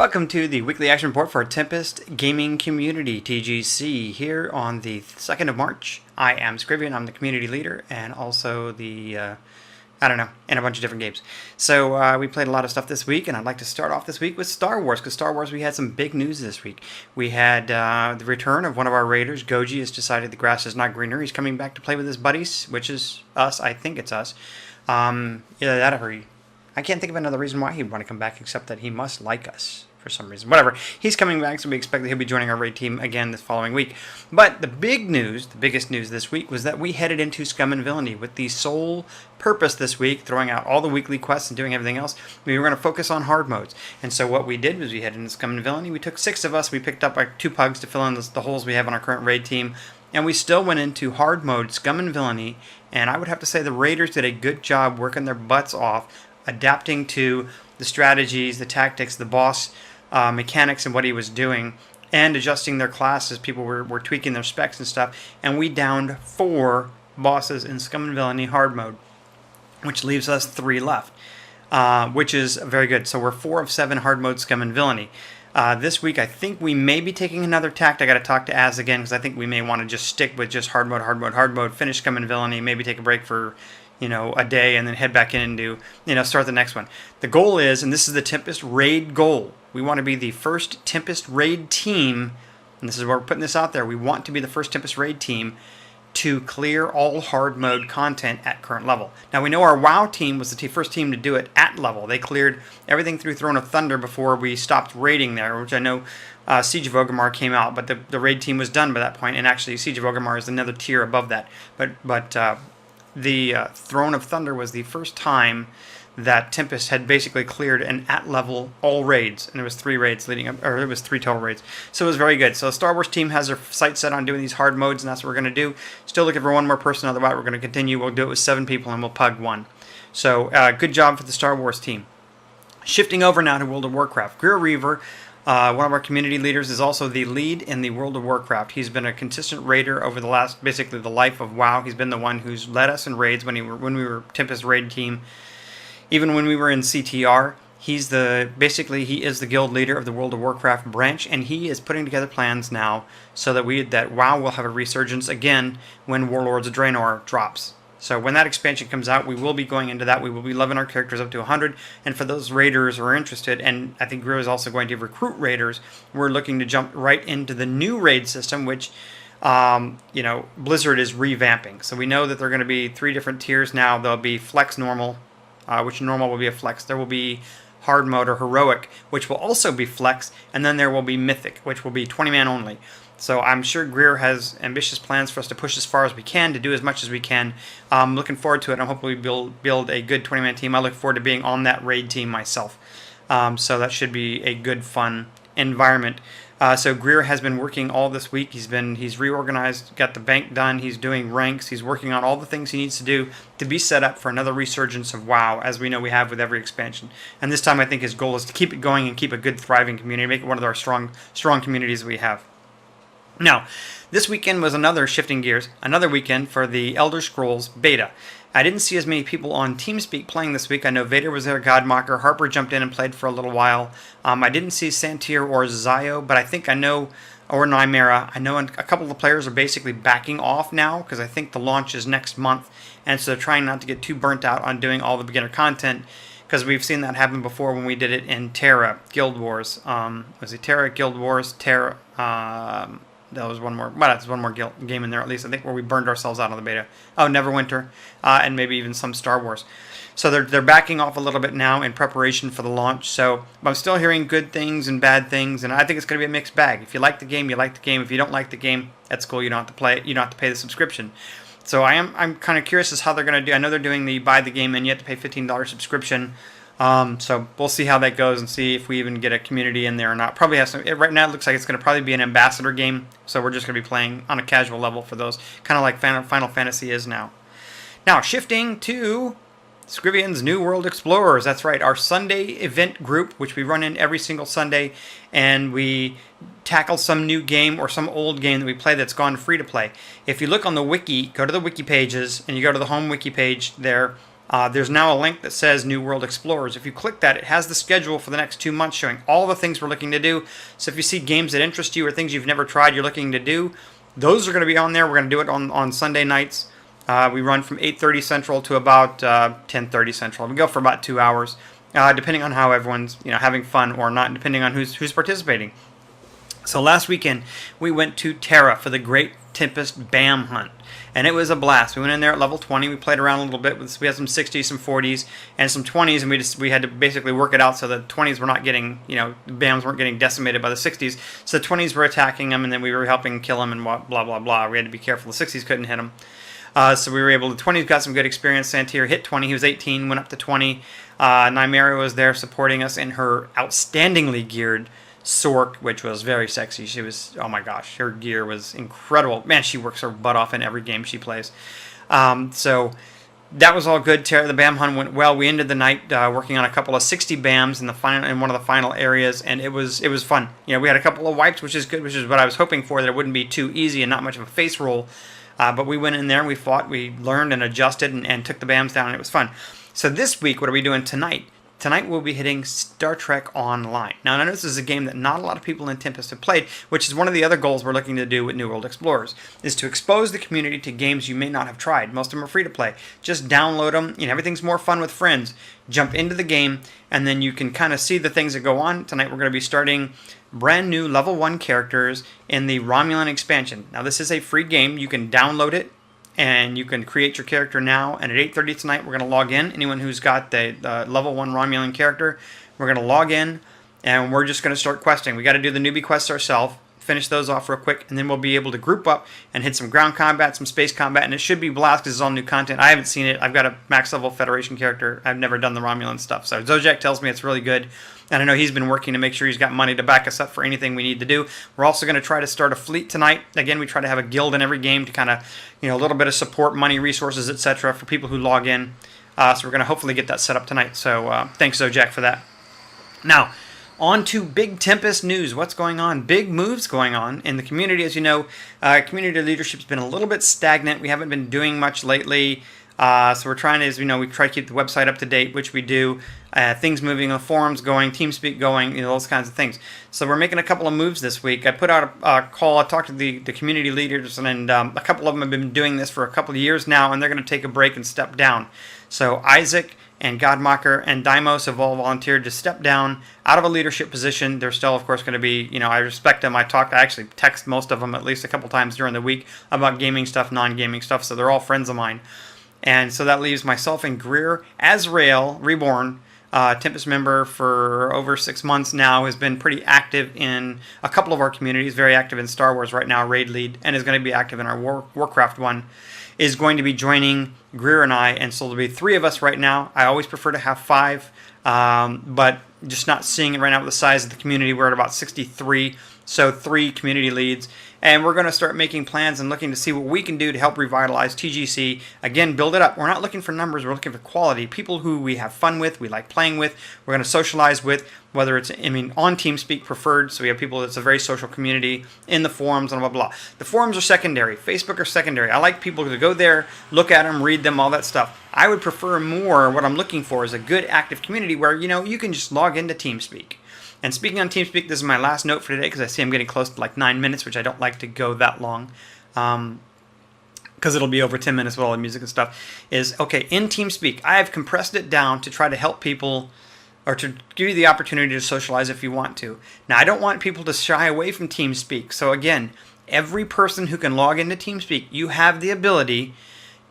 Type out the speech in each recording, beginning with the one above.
Welcome to the weekly action report for Tempest Gaming Community, TGC, here on the 2nd of March. I am Scrivean, I'm the community leader, and also the, in a bunch of different games. So we played a lot of stuff this week, and I'd like to start off this week with Star Wars, because Star Wars, we had some big news this week. We had the return of one of our raiders. Goji has decided the grass is not greener. He's coming back to play with his buddies, which is us. I think it's us. Either that or I can't think of another reason why he'd want to come back except that he must like us for some reason. Whatever. He's coming back, so we expect that he'll be joining our raid team again this following week. But the big news, the biggest news this week, was that we headed into Scum and Villainy with the sole purpose this week, throwing out all the weekly quests and doing everything else. We were going to focus on hard modes. And so what we did was we headed into Scum and Villainy. We took 6 of us. We picked up our 2 pugs to fill in the holes we have on our current raid team. And we still went into hard mode, Scum and Villainy. And I would have to say the raiders did a good job working their butts off, adapting to the strategies, the tactics, the boss mechanics and what he was doing, and adjusting their classes. People were tweaking their specs and stuff, and we downed 4 bosses in Scum and Villainy hard mode, which leaves us 3 left, which is very good. So we're 4 of 7 hard mode Scum and Villainy. This week I think we may be taking another tact. I got to talk to Az again, because I think we may want to just stick with just hard mode, finish Scum and Villainy, maybe take a break for a day, and then head back in and do, start the next one. The goal is, and this is the Tempest raid goal, we want to be the first Tempest raid team, and this is where we're putting this out there, we want to be the first Tempest raid team to clear all hard mode content at current level. Now we know our WoW team was the first team to do it at level. They cleared everything through Throne of Thunder before we stopped raiding there, which I know Siege of Orgrimmar came out, but the raid team was done by that point, and actually Siege of Orgrimmar is another tier above that. But the Throne of Thunder was the first time that Tempest had basically cleared an at-level all raids, and it was 3 raids leading up, or it was 3 total raids. So it was very good. So the Star Wars team has their sights set on doing these hard modes, and that's what we're going to do. Still looking for 1 more person, otherwise we're going to continue. We'll do it with 7 people, and we'll pug 1. So good job for the Star Wars team. Shifting over now to World of Warcraft. Greer Reaver, one of our community leaders, is also the lead in the World of Warcraft. He's been a consistent raider over the last, basically the life of WoW. He's been the one who's led us in raids when we were Tempest raid team. Even when we were in CTR, he is the guild leader of the World of Warcraft branch, and he is putting together plans now so that WoW will have a resurgence again when Warlords of Draenor drops. So when that expansion comes out, we will be going into that. We will be leveling our characters up to 100. And for those raiders who are interested, and I think Greer is also going to recruit raiders, we're looking to jump right into the new raid system, which Blizzard is revamping. So we know that there are going to be 3 different tiers now. There'll be Flex Normal, which normal will be a Flex. There will be Hard Mode or Heroic, which will also be Flex. And then there will be Mythic, which will be 20-man only. So I'm sure Greer has ambitious plans for us to push as far as we can, to do as much as we can. I'm looking forward to it. I'm hoping we build a good 20-man team. I look forward to being on that raid team myself. So that should be a good, fun environment. So Greer has been working all this week. He's reorganized, got the bank done. He's doing ranks. He's working on all the things he needs to do to be set up for another resurgence of WoW, as we know we have with every expansion. And this time I think his goal is to keep it going and keep a good, thriving community, make it one of our strong communities we have. Now, this weekend was shifting gears, another weekend for the Elder Scrolls beta. I didn't see as many people on TeamSpeak playing this week. I know Vader was there, Godmocker, Harper jumped in and played for a little while. I didn't see Santir or Zio, but or Nymera. I know a couple of the players are basically backing off now, because I think the launch is next month, and so they're trying not to get too burnt out on doing all the beginner content, because we've seen that happen before when we did it in Terra Guild Wars. Was it Terra Guild Wars? Terra... That was one more. Well, that's one more game in there, at least I think, where we burned ourselves out on the beta. Oh, Neverwinter, and maybe even some Star Wars. So they're backing off a little bit now in preparation for the launch. So I'm still hearing good things and bad things, and I think it's going to be a mixed bag. If you like the game, you like the game. If you don't like the game, that's cool. You don't have to play it. You don't have to pay the subscription. So I'm kind of curious as how they're going to do. I know they're doing the buy the game and you have to pay $15 subscription. So we'll see how that goes and see if we even get a community in there or not. Probably has some. Right now it looks like it's going to probably be an ambassador game, so we're just going to be playing on a casual level for those, kind of like Final Fantasy is now. Now shifting to Scrivean's New World Explorers. That's right, our Sunday event group, which we run in every single Sunday, and we tackle some new game or some old game that we play that's gone free to play. If you look on the wiki, go to the wiki pages, and you go to the home wiki page there, There's now a link that says New World Explorers. If you click that, it has the schedule for the next 2 months showing all the things we're looking to do. So if you see games that interest you or things you've never tried you're looking to do, those are going to be on there. We're going to do it on Sunday nights. We run from 8:30 Central to about 10:30 Central. We go for about 2 hours, depending on how everyone's having fun or not, depending on who's participating. So last weekend we went to Terra for the Great Tempest BAM hunt, and it was a blast. We went in there at level 20. We played around a little bit. We had some 60s, some 40s, and some 20s, and we had to basically work it out so the 20s were not getting, the BAMs weren't getting decimated by the 60s. So the 20s were attacking them, and then we were helping kill them, and blah blah blah. We had to be careful. The 60s couldn't hit them. So we were able to. 20s got some good experience. Santir hit 20. He was 18, went up to 20. Nymeria was there supporting us in her outstandingly geared Sork, which was very sexy. She was, oh my gosh, her gear was incredible. Man, she works her butt off in every game she plays. So that was all good. The BAM hunt went well. We ended the night working on a couple of 60 BAMs in one of the final areas, and it was fun. We had a couple of wipes, which is good, which is what I was hoping for, that it wouldn't be too easy and not much of a face roll. But we went in there, and we fought, we learned and adjusted and took the BAMs down, and it was fun. So this week, what are we doing tonight? Tonight we'll be hitting Star Trek Online. Now, I know this is a game that not a lot of people in Tempest have played, which is one of the other goals we're looking to do with New World Explorers, is to expose the community to games you may not have tried. Most of them are free to play. Just download them. Everything's more fun with friends. Jump into the game, and then you can kind of see the things that go on. Tonight we're going to be starting brand new level 1 characters in the Romulan expansion. Now, this is a free game. You can download it, and you can create your character now. And at 8:30 tonight, we're going to log in. Anyone who's got the level 1 Romulan character, we're going to log in, and we're just going to start questing. We got to do the newbie quests ourselves, finish those off real quick, and then we'll be able to group up and hit some ground combat, some space combat, and it should be blast because it's all new content. I haven't seen it. I've got a max level Federation character. I've never done the Romulan stuff, so Zojak tells me it's really good. And I know he's been working to make sure he's got money to back us up for anything we need to do. We're also going to try to start a fleet tonight. Again, we try to have a guild in every game to kind of, a little bit of support, money, resources, etc. for people who log in. So we're going to hopefully get that set up tonight. So thanks, Zojak, for that. Now, on to big Tempest news. What's going on? Big moves going on in the community. As you know, community leadership's been a little bit stagnant. We haven't been doing much lately. So we're trying to, we try to keep the website up to date, which we do. Things moving, the forums going, TeamSpeak going, those kinds of things. So we're making a couple of moves this week. I put out a call. I talked to the community leaders, and a couple of them have been doing this for a couple of years now, and they're going to take a break and step down. So Isaac and Godmacher and Deimos have all volunteered to step down out of a leadership position. They're still, of course, going to be, I respect them. I actually text most of them at least a couple times during the week about gaming stuff, non-gaming stuff, so they're all friends of mine. And so that leaves myself and Greer. Azrael, Reborn, Tempest member for over 6 months now, has been pretty active in a couple of our communities, very active in Star Wars right now, raid lead, and is going to be active in our Warcraft one, is going to be joining Greer and I, and so there'll be 3 of us right now. I always prefer to have 5, but just not seeing it right now with the size of the community. We're at about 63, so 3 community leads. And we're going to start making plans and looking to see what we can do to help revitalize TGC. Again, build it up. We're not looking for numbers. We're looking for quality. People who we have fun with, we like playing with, we're going to socialize with, whether it's, on TeamSpeak preferred. So we have people that's a very social community in the forums and blah, blah, blah. The forums are secondary. Facebook are secondary. I like people to go there, look at them, read them, all that stuff. I would prefer more, what I'm looking for is a good active community where, you can just log into TeamSpeak. And speaking on TeamSpeak, this is my last note for today because I see I'm getting close to like 9 minutes, which I don't like to go that long because it'll be over 10 minutes with all the music and stuff, is, okay, in TeamSpeak, I have compressed it down to try to help people or to give you the opportunity to socialize if you want to. Now, I don't want people to shy away from TeamSpeak. So again, every person who can log into TeamSpeak, you have the ability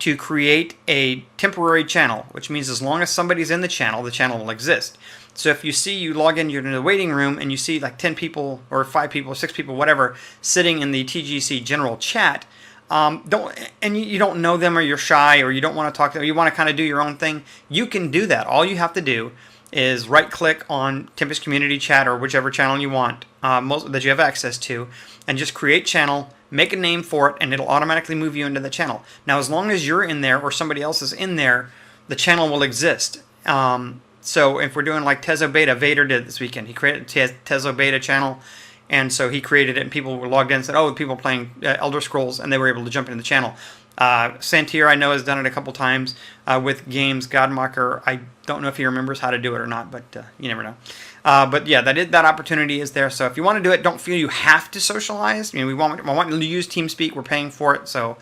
to create a temporary channel, which means as long as somebody's in the channel will exist. So if you see, you log in, you're in the waiting room, and you see like 10 people or 5 people or 6 people, whatever, sitting in the TGC general chat, you don't know them, or you're shy, or you don't want to talk to them, you want to kind of do your own thing, you can do that. All you have to do is right-click on Tempest Community Chat or whichever channel you want that you have access to, and just create channel, make a name for it, and it'll automatically move you into the channel. Now, as long as you're in there or somebody else is in there, the channel will exist. So if we're doing like Tezo Beta, Vader did this weekend. He created a Tezo Beta channel, and so he created it, and people were logged in and said, oh, people playing Elder Scrolls, and they were able to jump into the channel. Santier, I know, has done it a couple times with games. Godmocker, I don't know if he remembers how to do it or not, but you never know. But yeah, that opportunity is there. So if you want to do it, don't feel you have to socialize. I mean, we want to use TeamSpeak. We're paying for it, so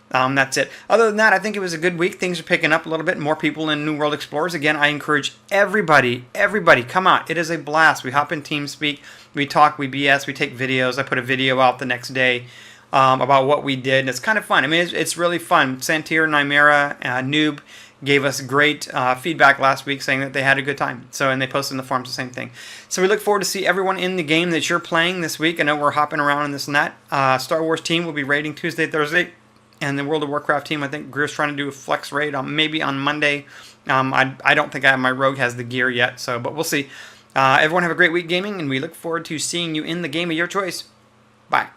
that's it. Other than that, I think it was a good week. Things are picking up a little bit. More people in New World Explorers. Again, I encourage everybody, come out. It is a blast. We hop in TeamSpeak. We talk. We BS. We take videos. I put a video out the next day about what we did, and it's kind of fun. I mean, it's really fun. Santir, Nymera, Noob gave us great feedback last week saying that they had a good time. So, and they posted in the forums the same thing. So we look forward to see everyone in the game that you're playing this week. I know we're hopping around in this and that. Star Wars team will be raiding Tuesday, Thursday. And the World of Warcraft team, I think Greer's trying to do a flex raid maybe on Monday. I don't think my rogue has the gear yet, but we'll see. Everyone have a great week gaming, and we look forward to seeing you in the game of your choice. Bye.